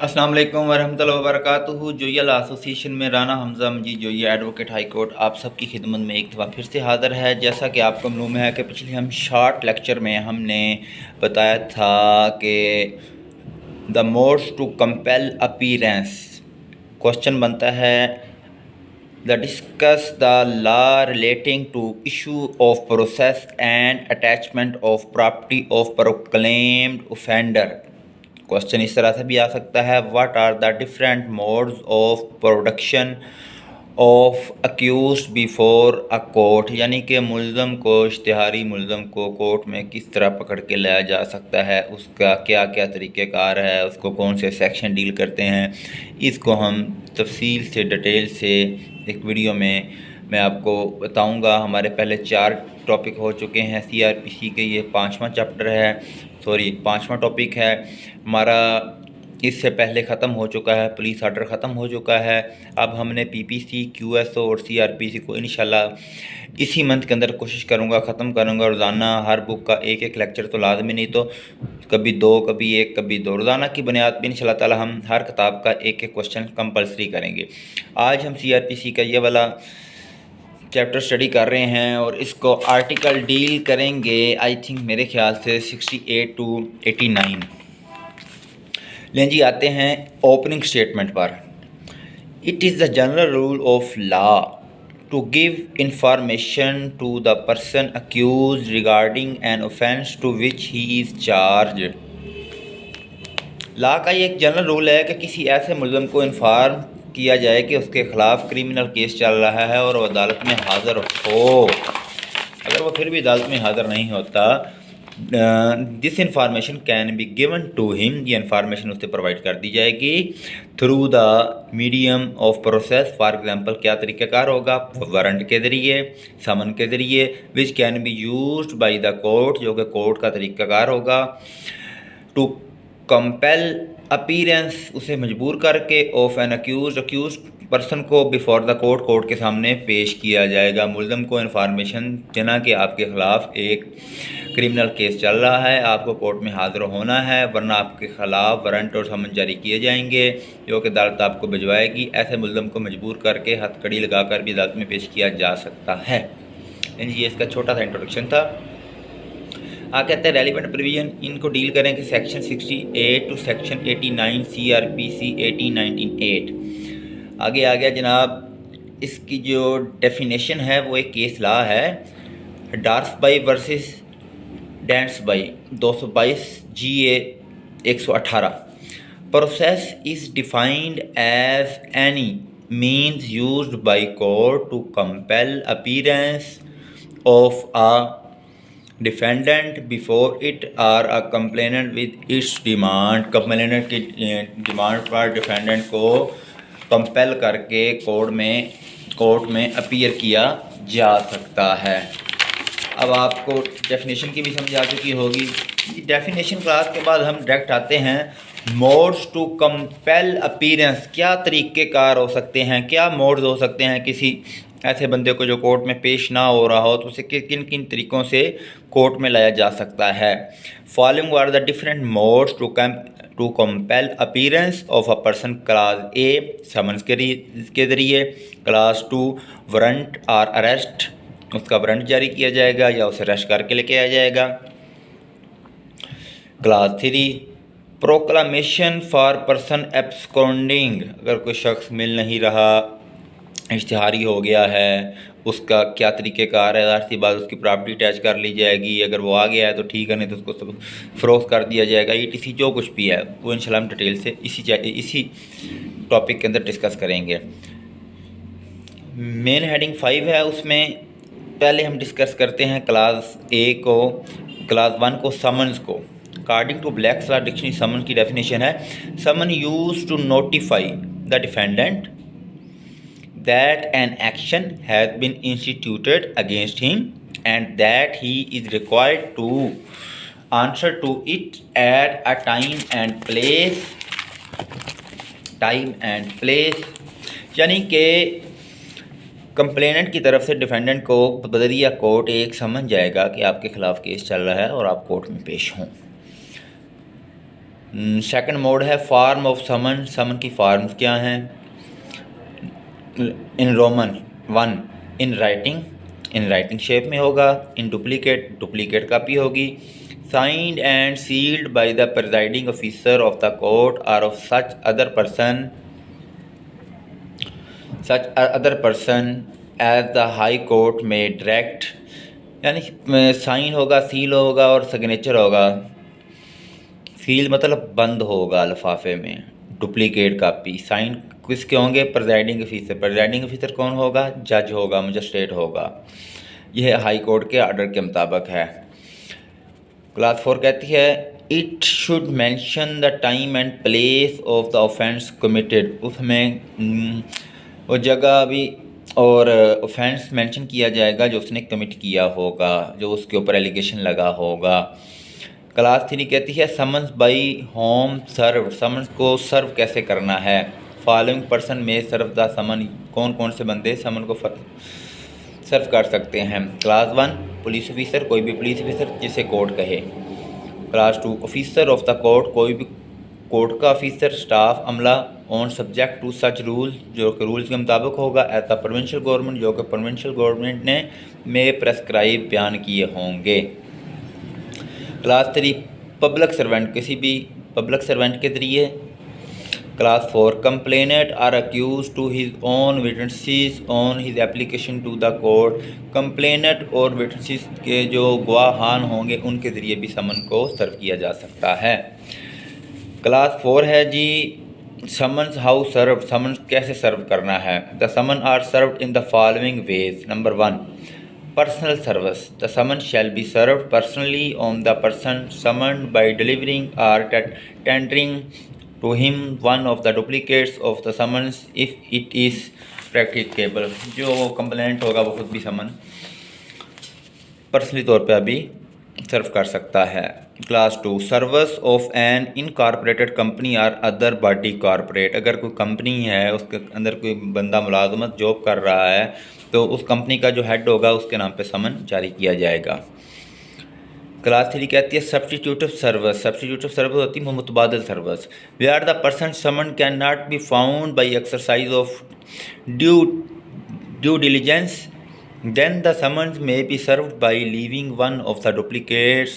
अस्सलाम वालेकुम वरहमतुल्लाहि वबरकातुहू। जोइया लॉ एसोसिएशन में राना हमज़ा मजीद जोइया एडवोकेट हाई कोर्ट आप सबकी खिदमत में एक दफ़ा फिर से हाज़िर है। जैसा कि आपको मालूम है कि पिछले हम शॉर्ट लेक्चर में हमने बताया था कि the modes to compel appearance question बनता है the discuss the law relating to issue of process and attachment of property of proclaimed offender. Question इस तरह से भी आ सकता है what are the different modes of production of accused before a court, यानी कि मुल्ज़म को इश्तिहारी मुल्ज़म को कोर्ट में किस तरह पकड़ के लाया जा सकता है, उसका क्या क्या तरीक़ेकार है, उसको कौन से सेक्शन डील करते हैं। इसको हम तफसील से डिटेल से एक वीडियो में मैं आपको बताऊंगा। हमारे पहले 4 टॉपिक हो चुके हैं सीआरपीसी के, ये 5वां चैप्टर है, सॉरी 5वां टॉपिक है हमारा। इससे पहले ख़त्म हो चुका है, पुलिस आर्डर ख़त्म हो चुका है। अब हमने पीपीसी, क्यूएसओ और सीआरपीसी को इंशाल्लाह इसी मंथ के अंदर कोशिश करूँगा ख़त्म करूँगा। रोज़ाना हर बुक का एक एक लेक्चर तो लाजमी, नहीं तो कभी 2 कभी 1 कभी 2 रोज़ाना की बुनियाद पर इंशाल्लाह ताला हम हर किताब का एक एक क्वेश्चन कंपल्सरी करेंगे। आज हम सीआरपीसी का ये वाला चैप्टर स्टडी कर रहे हैं और इसको आर्टिकल डील करेंगे आई थिंक मेरे ख्याल से 68 टू 89। लें जी, आते हैं ओपनिंग स्टेटमेंट पर। It is the general rule of law to give information to the person accuse regarding an offence to which he is charge. Law का ये एक जनरल रूल है कि किसी ऐसे मुल्ज़म को इन्फॉर्म किया जाए कि उसके ख़िलाफ़ क्रिमिनल केस चल रहा है और वो अदालत में हाज़िर हो। अगर वो फिर भी अदालत में हाज़िर नहीं होता, this information can be given to him, ये इंफॉर्मेशन उससे प्रोवाइड कर दी जाएगी through the medium of process. For example क्या तरीक़ाकार होगा, वारंट के ज़रिए, समन के ज़रिए, which can be used by the court, जो कि कोर्ट का तरीक़ाकार होगा। टू कंपेल अपीरेंस, उसे मजबूर करके, ऑफ एन अक्यूज पर्सन को बिफोर द कोर्ट, कोर्ट के सामने पेश किया जाएगा। मुल्ज़म को इन्फॉर्मेशन देना कि आपके ख़िलाफ़ एक क्रिमिनल केस चल रहा है, आपको कोर्ट में हाज़िर होना है, वरना आपके ख़िलाफ़ वारंट और समन जारी किए जाएंगे जो कि अदालत आपको भिजवाएगी। ऐसे मुल्ज़म को मजबूर करके हथकड़ी लगाकर भी अदालत में पेश किया जा सकता है। ये इसका छोटा सा इंट्रोडक्शन था। कहते हैं रेलिवेंट प्रोविजन इनको डील करेंगे सेक्शन 68 टू सेक्शन 89 सीआरपीसी 1898। आगे आ गया जनाब, इसकी जो डेफिनेशन है वो एक केस लॉ है, डार्सबाई वर्सेस डेंट्सबाई 222 GA 118। Process is defined as any means used by court to compel appearance of a defendant before it or a complainant with its demand. Complainant की डिमांड पर डिफेंडेंट को compel करके court में appear किया जा सकता है। अब आपको डेफिनेशन की भी समझ आ चुकी होगी। डेफिनेशन क्लास के बाद हम डायरेक्ट आते हैं मोड्स टू कंपेल अपीरेंस। क्या तरीक़ेकार हो सकते हैं, क्या मोड्स हो सकते हैं किसी ऐसे बंदे को जो कोर्ट में पेश ना हो रहा हो, तो उसे किन किन तरीक़ों से कोर्ट में लाया जा सकता है। Following are the different modes to compel appearance of a person. Class A summons के ज़रिए, क्लास 2 वारंट और अरेस्ट, उसका वारंट जारी किया जाएगा या उसे अरेस्ट करके लेके आया जाएगा। Class 3 proclamation for person absconding, अगर कोई शख्स मिल नहीं रहा, इश्तिहारी हो गया है, उसका क्या तरीक़ेकार है। ज़ाहिर सी बात उसकी प्रॉपर्टी अटैच कर ली जाएगी, अगर वो आ गया है तो ठीक है, नहीं तो उसको फ़रोख्त कर दिया जाएगा। ETC जो कुछ भी है वो इंशाल्लाह हम डिटेल से इसी टॉपिक के अंदर डिस्कस करेंगे। मेन हेडिंग 5 है, उसमें पहले हम डिस्कस करते हैं क्लास ए को, क्लास 1 को, समन्स को। According to Black's law dictionary summon की डेफिनेशन है, summon used to notify the defendant that an action has been instituted against him and that he is required to answer to it at a time and place, यानी कि complainant की तरफ से defendant को बदरिया court एक समन जाएगा कि आपके ख़िलाफ़ केस चल रहा है और आप कोर्ट में पेश हों। सेकंड मोड है फॉर्म ऑफ समन, समन की फॉर्म्स क्या हैं। In roman 1 in writing shape में होगा। इन डुप्लीकेट कापी होगी। Signed and sealed by the presiding officer of the court or of such other person as the high court may direct, यानी sign होगा, seal होगा और signature होगा। Seal मतलब बंद होगा लिफाफे में। डुप्लीकेट कापी, साइन किसके होंगे, प्रिजाइडिंग ऑफिसर कौन होगा, जज होगा, मजिस्ट्रेट होगा। यह हाई कोर्ट के ऑर्डर के मुताबिक है। क्लास 4 कहती है it should mention the time and place of the offence committed, उसमें वो जगह भी और ऑफेंस मेंशन किया जाएगा जो उसने कमिट किया होगा, जो उसके ऊपर एलिगेशन लगा होगा। क्लास 3 कहती है summons by whom serve, summons को सर्व कैसे करना है। फॉलोइंग पर्सन में सर्व द समन, कौन कौन से बंदे समन को सर्व कर सकते हैं। क्लास 1 पुलिस ऑफिसर, कोई भी पुलिस ऑफिसर जिसे कोर्ट कहे। Class 2 officer of the court, कोई भी कोर्ट का ऑफिसर, स्टाफ, अमला on subject to such rule, जो कि रूल्स के मुताबिक होगा। एट द प्रोविंशियल गवर्नमेंट, जो कि प्रोविंशियल गवर्नमेंट ने में प्रेस्क्राइब बयान किए होंगे। क्लास 3 पब्लिक सर्वेंट, किसी भी पब्लिक सर्वेंट के ज़रिए। Class 4 complainant or accuse to his own witnesses on his application to the court, complainant और विटनेसेस के जो गवाहान होंगे उनके ज़रिए भी समन को सर्व किया जा सकता है। क्लास 4 है जी समन्स हाउ सर्व, समन्स कैसे सर्व करना है। The summon are served in the following ways. Number 1 personal service, the summon shall be served personally on the person summoned by delivering or tendering to him one of the duplicates of the summons if it is practicable, जो complaint होगा वो खुद भी समन personally तौर पे अभी सर्व कर सकता है। Class 2 service of an incorporated company और अदर बॉडी कॉर्पोरेट, अगर कोई कंपनी है उसके अंदर कोई बंदा मुलाजमत जॉब कर रहा है तो उस कंपनी का जो हेड होगा उसके नाम पे समन जारी किया जाएगा। क्लास 3 कहती है सब्स्टिट्यूटिव सर्विस, सब्स्टिट्यूटिव सर्विस होती है मुतबादिल service, where the person summon can not be found by exercise of due diligence, then the summons may be served by leaving one of the duplicates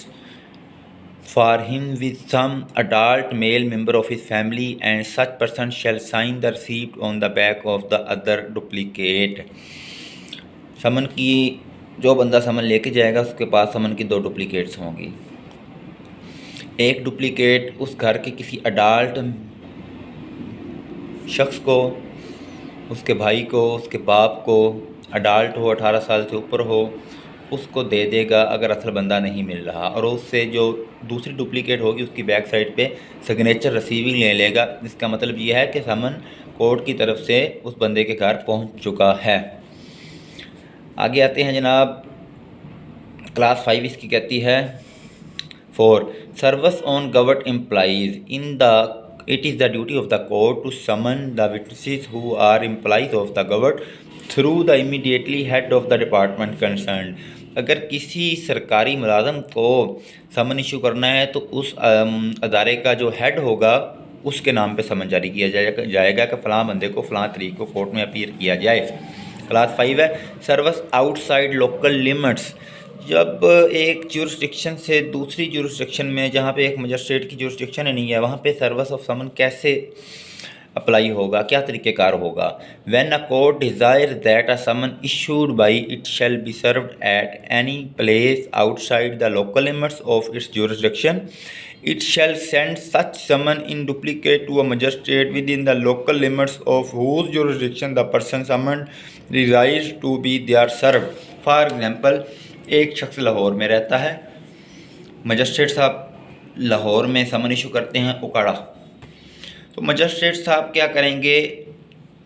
for him with some adult male member of his family, and such person shall sign the receipt on the back of the other duplicate। समन की जो बंदा समन लेके जाएगा उसके पास समन की 2 duplicates होंगी। एक duplicate उस घर के किसी अडल्ट शख्स को, उसके भाई को, उसके बाप को, अडल्ट हो, 18 साल से ऊपर हो, उसको दे देगा अगर असल बंदा नहीं मिल रहा, और उससे जो दूसरी डुप्लीकेट होगी उसकी बैक साइड पे सिग्नेचर रिसीविंग ले लेगा। इसका मतलब ये है कि समन कोर्ट की तरफ से उस बंदे के घर पहुंच चुका है। आगे आते हैं जनाब, क्लास 5 इसकी कहती है 4 service on government employees in the it is the duty of the court to summon the witnesses who are employees of the government through the immediately head of the department concern. अगर किसी सरकारी मुलाजम को समन issue करना है तो उस अदारे का जो हेड होगा उसके नाम पे समन जारी किया जाएगा कि फ़लाँ बंदे को फ़लाँ तारीख को कोर्ट में अपीयर किया जाए। क्लास 5 है सर्विस आउटसाइड लोकल लिमिट्स, जब एक जुरिस्डिक्शन से दूसरी जुरिस्डिक्शन में, जहाँ पे एक मजिस्ट्रेट की जुरिस्डिक्शन नहीं है, वहाँ पे सर्विस ऑफ समन कैसे अप्लाई होगा, क्या तरीक़ेकार होगा। When a court desire that a summon issued by it shall be served at any place outside the local limits of its jurisdiction, it shall send such summon in duplicate to a magistrate within the local limits of whose jurisdiction the person summoned resides to be there served। For example, एक शख्स लाहौर में रहता है, magistrate साहब लाहौर में समन issue करते हैं उकाड़ा, तो मजिस्ट्रेट साहब क्या करेंगे,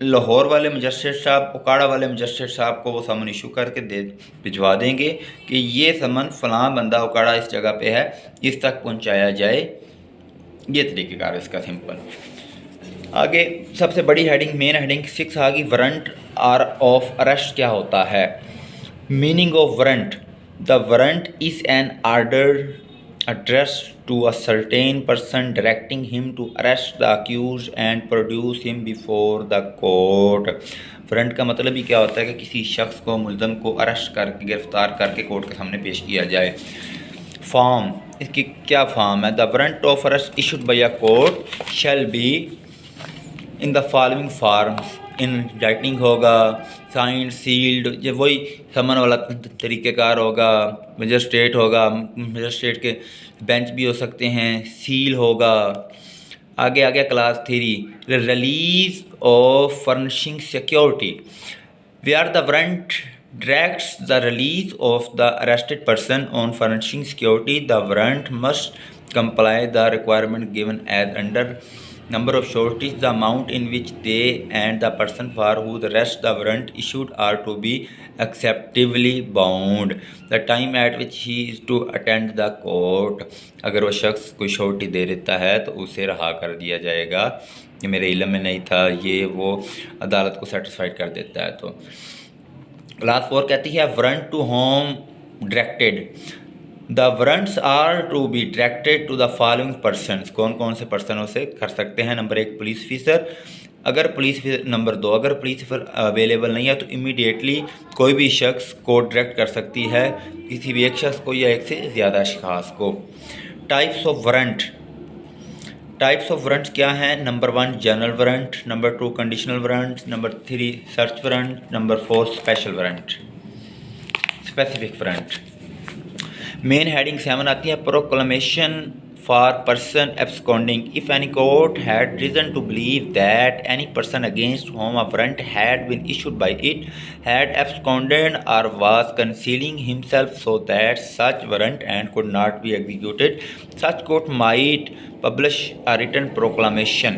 लाहौर वाले मजिस्ट्रेट साहब उकाड़ा वाले मजिस्ट्रेट साहब को वो समन इशू करके भिजवा देंगे कि ये समन फ़लाँ बंदा उकाड़ा इस जगह पे है, इस तक पहुंचाया जाए। ये तरीक़ेकार है इसका सिंपल। आगे सबसे बड़ी हेडिंग, मेन हेडिंग 6 आ गई, वारंट आर ऑफ अरेस्ट क्या होता है। Meaning of warrant, the warrant is an order addressed to a certain person directing him to arrest the accused and produce him before the court। Warrant का मतलब ही क्या होता है कि किसी शख्स को, मुल्ज़म को अरेस्ट करके, गिरफ़्तार करके कोर्ट के सामने पेश किया जाए। फॉर्म, इसकी क्या फॉर्म है? The warrant of arrest issued by a court shall be in the following forms. In writing होगा, साइंड, सील्ड, ये वही समन वाला तरीक़ेकार होगा। मजिस्ट्रेट होगा, मजिस्ट्रेट के बेंच भी हो सकते हैं, सील होगा। आगे आ गया class 3, release of furnishing security. Where the warrant directs the release of the arrested person on furnishing security, the warrant must comply the requirement given as under number of sureties, the amount in which they and the person for whose arrest the warrant issued are to be acceptably bound, the time at which he is to attend the court। अगर वो शख्स कोई surety दे देता है तो उसे रहा कर दिया जाएगा। ये मेरे इल्म में नहीं था, ये वो अदालत को सेटिस्फाइड कर देता है। तो क्लास 4 कहती है warrant to whom directed. The warrants are to be directed to the following persons. कौन कौन से पर्सनों से कर सकते हैं? नंबर 1 पुलिस ऑफिसर, अगर पुलिस नंबर 2 अगर पुलिस ऑफिसर अवेलेबल नहीं है तो इमीडिएटली कोई भी शख्स को डायरेक्ट कर सकती है, किसी भी एक शख्स को या एक से ज़्यादा अशखास को। Types of warrant. Types of warrants क्या हैं? Number 1 general warrant, number 2 conditional warrant, number 3 search warrant, number 4 special warrant, specific warrant. Main heading 7 आती है proclamation for person absconding. If any court had reason to believe that any person against whom a warrant had been issued by it had absconded or was concealing himself so that such warrant and could not be executed, such court might publish a written proclamation.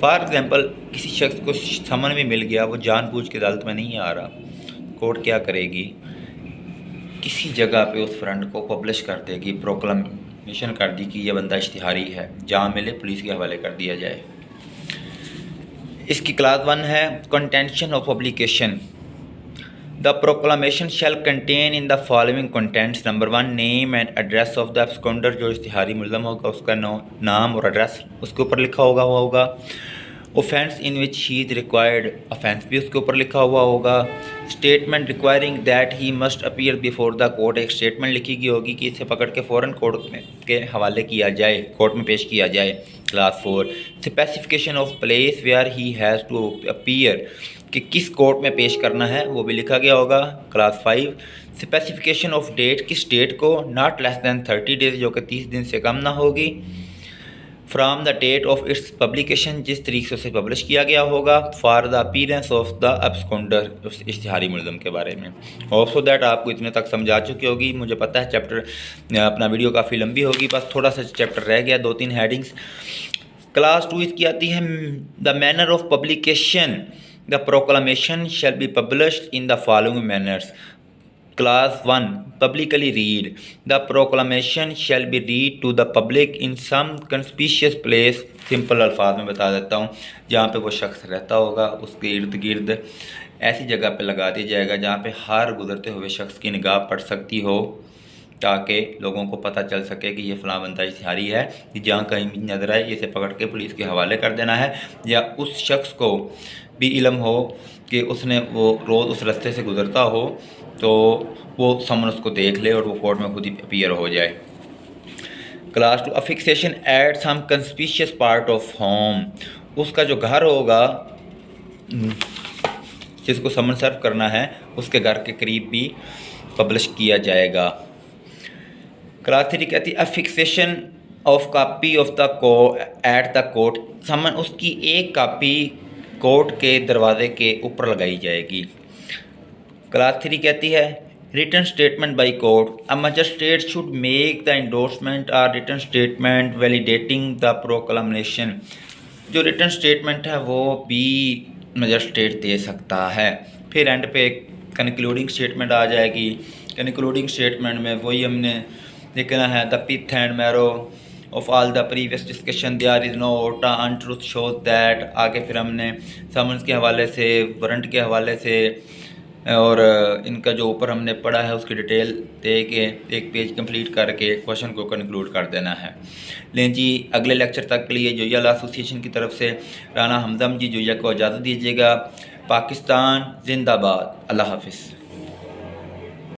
For example, किसी शख्स को समन भी मिल गया, वो जानबूझ के अदालत में नहीं आ रहा, कोर्ट क्या करेगी? किसी जगह पे उस वारंट को पब्लिश कर देगी, प्रोक्लामेशन कर दी कि यह बंदा इश्तिहारी है, जहाँ मिले पुलिस के हवाले कर दिया जाए। इसकी क्लास 1 है contention of publication. The proclamation shall contain in the following contents। Number 1 name and address of the absconder. जो इश्तिहारी मुल्ज़म होगा उसका नाम और एड्रेस उसके ऊपर लिखा होगा। Offence in which he is required, offence भी उसके ऊपर लिखा हुआ होगा। Statement requiring that he must appear before the court. एक स्टेटमेंट लिखी गई होगी कि इसे पकड़ के फ़ौरन कोर्ट के हवाले किया जाए, कोर्ट में पेश किया जाए। Class 4 specification of place where he has to appear, कि किस कोर्ट में पेश करना है वो भी लिखा गया होगा। क्लास 5 स्पेसिफिकेशन ऑफ डेट, किस डेट को, नॉट लेस दैन 30 डेज, जो कि 30 दिन से कम ना होगी। From the date of its publication, जिस तरीके से उसे पब्लिश किया गया होगा। For the appearance of the absconder, उस इश्तिहारी मुल्ज़म के बारे में। होप सो दैट आपको इतने तक समझा चुकी होगी। मुझे पता है चैप्टर अपना वीडियो काफ़ी लंबी होगी, बस थोड़ा सा चैप्टर रह गया, 2-3 हेडिंग्स। क्लास 2 इसकी आती है the manner of publication. The proclamation shall be published in the following manners। Class 1 publicly read। The proclamation shall be read to the public in some conspicuous place। Simple अल्फाज में बता देता हूँ, जहाँ पे वो शख्स रहता होगा उसके इर्द गिर्द ऐसी जगह पे लगा दिया जाएगा जहाँ पे हर गुजरते हुए शख्स की निगाह पड़ सकती हो, ताकि लोगों को पता चल सके कि ये फ़लाँ बंदा इश्तिहारी है, कि जहाँ कहीं भी नज़र आए इसे पकड़ के पुलिस के हवाले कर देना है। या उस शख्स को भी इल्म हो कि उसने वो रोज़ उस रास्ते से गुज़रता हो तो वो समन उसको देख ले और वो कोर्ट में खुद ही अपीयर हो जाए। Class 2 affixation at some conspicuous part of home. उसका जो घर होगा जिसको समन सर्व करना है उसके घर के करीब भी पब्लिश किया जाएगा। क्लास 3 कहती है affixation of copy of the at the court. Summon उसकी एक कापी कोर्ट के दरवाजे के ऊपर लगाई जाएगी। क्लास 3 कहती है written statement by court. A magistrate should make the endorsement or written statement validating the proclamation. जो रिटन स्टेटमेंट है वो भी मजिस्ट्रेट दे सकता है। फिर एंड पे कंक्लूडिंग स्टेटमेंट आ जाएगी। कंक्लूडिंग स्टेटमेंट में वही हमने लिखना है the pith and marrow of all the previous discussion there is no iota untruth shows that. आगे फिर हमने समन्स के हवाले से, वारंट के हवाले से, और इनका जो ऊपर हमने पढ़ा है उसकी डिटेल दे के एक पेज कंप्लीट करके क्वेश्चन को कंक्लूड कर देना है। लें जी, अगले लेक्चर तक के लिए जोया लॉ एसोसिएशन की तरफ से राना हमदम जी जोया को इजाज़त दीजिएगा। पाकिस्तान जिंदाबाद। अल्लाह हाफिज़।